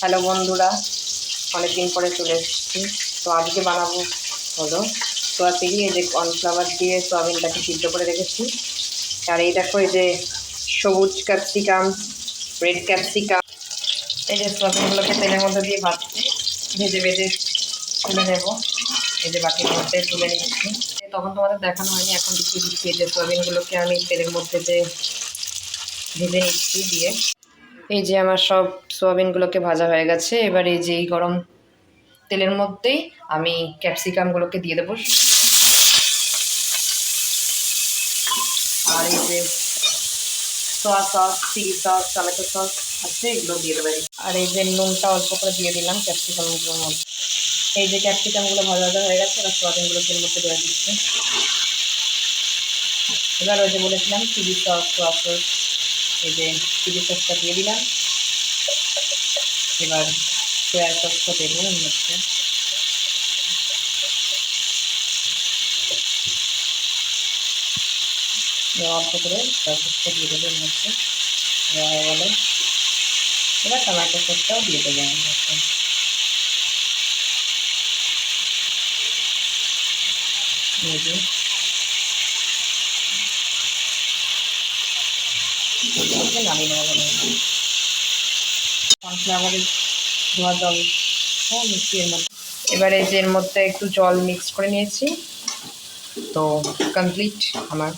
Hello বন্ধুরা, অনেকদিন পরে চলে এসেছি। তো আজকে বানাবো হলো সোয়াবিন। এই যে কর্নফ্লাওয়ার দিয়ে সোয়াবিনটাকে সিদ্ধ করে রেখেছি। আর এই দেখো, এই যে সবুজ ক্যাপসিকাম, রেড ক্যাপসিকাম, এই যে সোয়াবিনগুলোকে তেলের মধ্যে দিয়ে ভাজছি, ভেজে ভেজে তুলে নেবো। এই যে বাটির মধ্যে তুলে নিচ্ছি। তখন তোমাদের দেখানো হয়নি, এখন দেখিয়ে দিচ্ছি। এই যে সোয়াবিনগুলোকে আমি তেলের মধ্যে যে ভেজে নিচ্ছি দিয়ে, এই যে আমার সব সোয়াবিনগুলোকে ভাজা হয়ে গেছে। এবার এই যে এই গরম তেলের মধ্যেই আমি ক্যাপসিকামগুলোকে দিয়ে দেবো। আর এই যে soya sauce, chilli sauce, tomato sauce আছে, এগুলো দিয়ে দেবে। আর এই যে নুনটা অল্প করে দিয়ে দিলাম ক্যাপসিকামগুলোর মধ্যে। এই যে ক্যাপসিকামগুলো ভাজা ভাজা হয়ে গেছে, এবার সোয়াবিনগুলো তেলের মধ্যে দেওয়া দিচ্ছে। এবার ওই যে বলেছিলাম চিলি সস, সোয়া সস, এই যে চিলি সসটা দিয়ে দিলাম। এবার সোয়া সসটা দেবো এর মধ্যে। অল্প করে সোয়া সসটা দিয়ে দেবো এর মধ্যে। হয়ে গেল। এবার টমেটো সসটাও দিয়ে দেবো এর মধ্যে। নামিয়ে নেবো। কর্নফ্লাওয়ারের ধোয়া জল মিশিয়ে এর মধ্যে, এবারে যে এর মধ্যে একটু জল মিক্স করে নিয়েছি। তো কমপ্লিট আমার